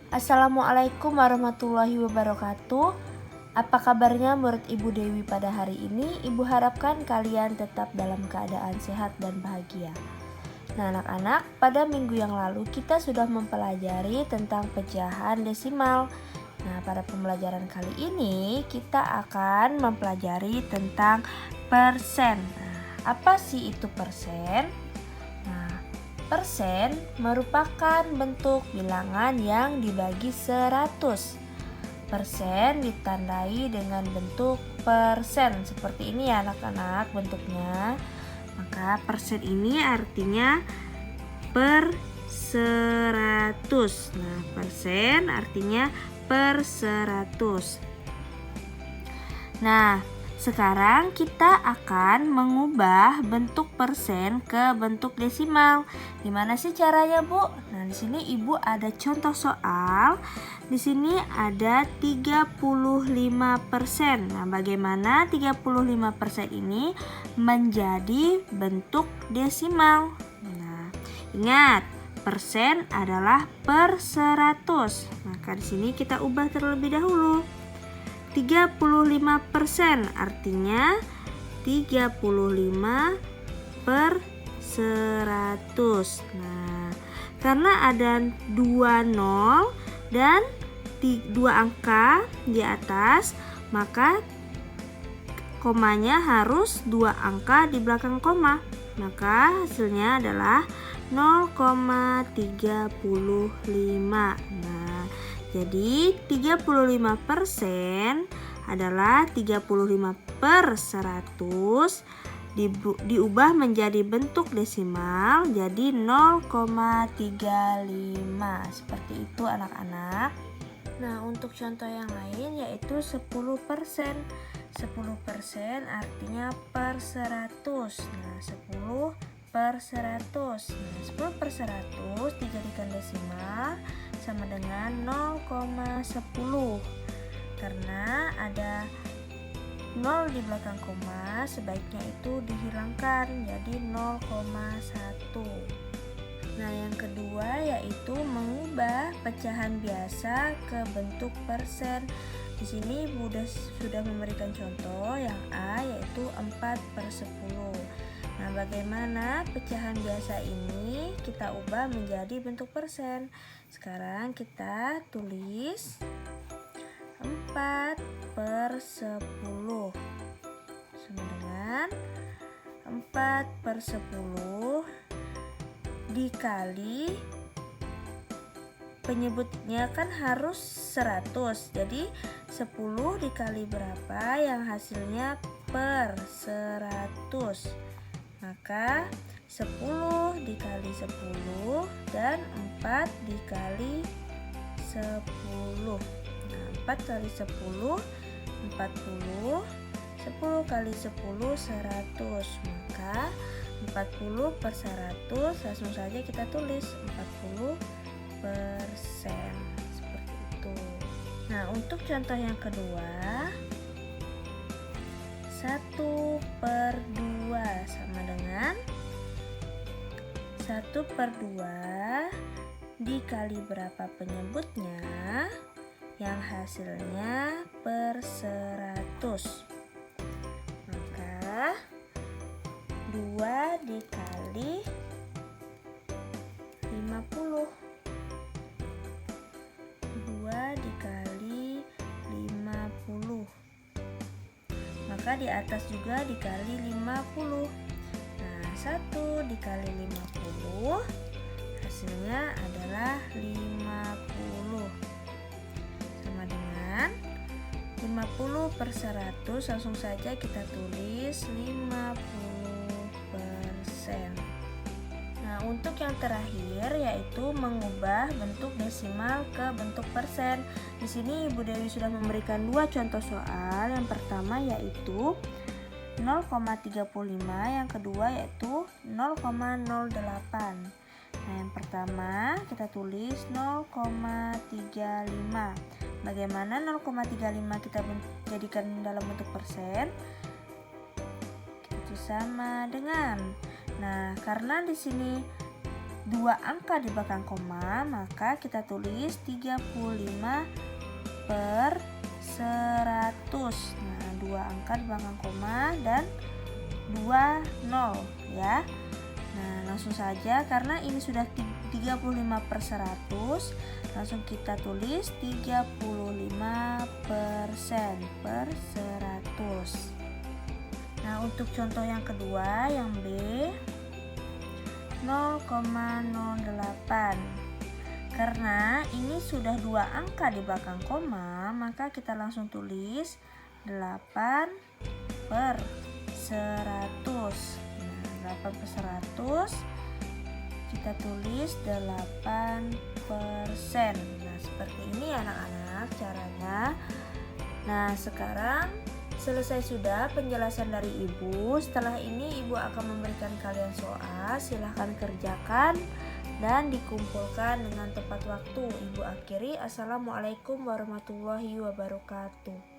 Assalamualaikum warahmatullahi wabarakatuh. Apa kabarnya murid Ibu Dewi pada hari ini? Ibu harapkan kalian tetap dalam keadaan sehat dan bahagia. Nah anak-anak, pada minggu yang lalu kita sudah mempelajari tentang pecahan desimal. Nah pada pembelajaran kali ini kita akan mempelajari tentang persen. Nah, apa sih itu persen? Nah, persen merupakan bentuk bilangan yang dibagi 100. Persen ditandai dengan bentuk persen seperti ini ya anak-anak bentuknya. Maka persen ini artinya per 100. Nah, persen artinya per 100. Nah, sekarang kita akan mengubah bentuk persen ke bentuk desimal. Gimana sih caranya, Bu? Nah, di sini Ibu ada contoh soal. Di sini ada 35%. Nah, bagaimana 35% ini menjadi bentuk desimal? Nah, ingat, persen adalah per 100. Maka di sini kita ubah terlebih dahulu. 35% artinya 35 per 100. Nah, karena ada 2 nol dan 2 angka di atas, maka komanya harus 2 angka di belakang koma. Maka hasilnya adalah 0,35. Nah, jadi 35% adalah 35 per 100 diubah menjadi bentuk desimal jadi 0,35. Seperti itu anak-anak. Nah, untuk contoh yang lain yaitu 10%. 10% artinya per 100. Nah, 10 per 100. Nah, 10 per 100 dijadikan desimal sama dengan 0,10. Karena ada 0 di belakang koma, sebaiknya itu dihilangkan jadi 0,1. Nah, yang kedua yaitu mengubah pecahan biasa ke bentuk persen. Di sini Ibu sudah memberikan contoh yang A yaitu 4 per 10. Nah, bagaimana pecahan biasa ini kita ubah menjadi bentuk persen? Sekarang kita tulis 4 per 10 sama dengan 4 per 10 dikali, penyebutnya kan harus 100, jadi 10 dikali berapa yang hasilnya per 100. Maka 10 dikali 10 dan 4 dikali 10. Nah, 4 kali 10 40, 10 kali 10 100. Maka 40 per 100 langsung saja kita tulis 40%. Seperti itu. Nah, untuk contoh yang kedua 1 per 2 sama dengan 1 per 2 dikali berapa penyebutnya yang hasilnya per 100. Maka 2 dikali 50. 2 dikali 50. Maka di atas juga dikali 50. Nah, 1 dikali 50 hasilnya adalah 50. Sama dengan 50 per 100, langsung saja kita tulis 50%. Nah, untuk yang terakhir yaitu mengubah bentuk desimal ke bentuk persen. Di sini Ibu Dewi sudah memberikan 2 contoh soal. Yang pertama yaitu 0,35, yang kedua yaitu 0,08. Nah, yang pertama kita tulis 0,35. Bagaimana 0,35 kita jadikan dalam bentuk persen? Itu sama dengan, nah karena di sini dua angka di belakang koma, maka kita tulis 35 per 100. Nah, dua angka di belakang koma dan 2 nol ya. Nah, langsung saja karena ini sudah 35 per 100, langsung kita tulis 35% per 100. Nah, untuk contoh yang kedua, yang B, 0,08. Karena ini sudah dua angka di belakang koma, maka kita langsung tulis 8 per 100. Nah, 8 per 100 kita tulis 8%. Nah, seperti ini anak-anak caranya. Nah, sekarang selesai sudah penjelasan dari Ibu. Setelah ini Ibu akan memberikan kalian soal. Silahkan kerjakan dan dikumpulkan dengan tepat waktu. Ibu akhiri. Assalamualaikum warahmatullahi wabarakatuh.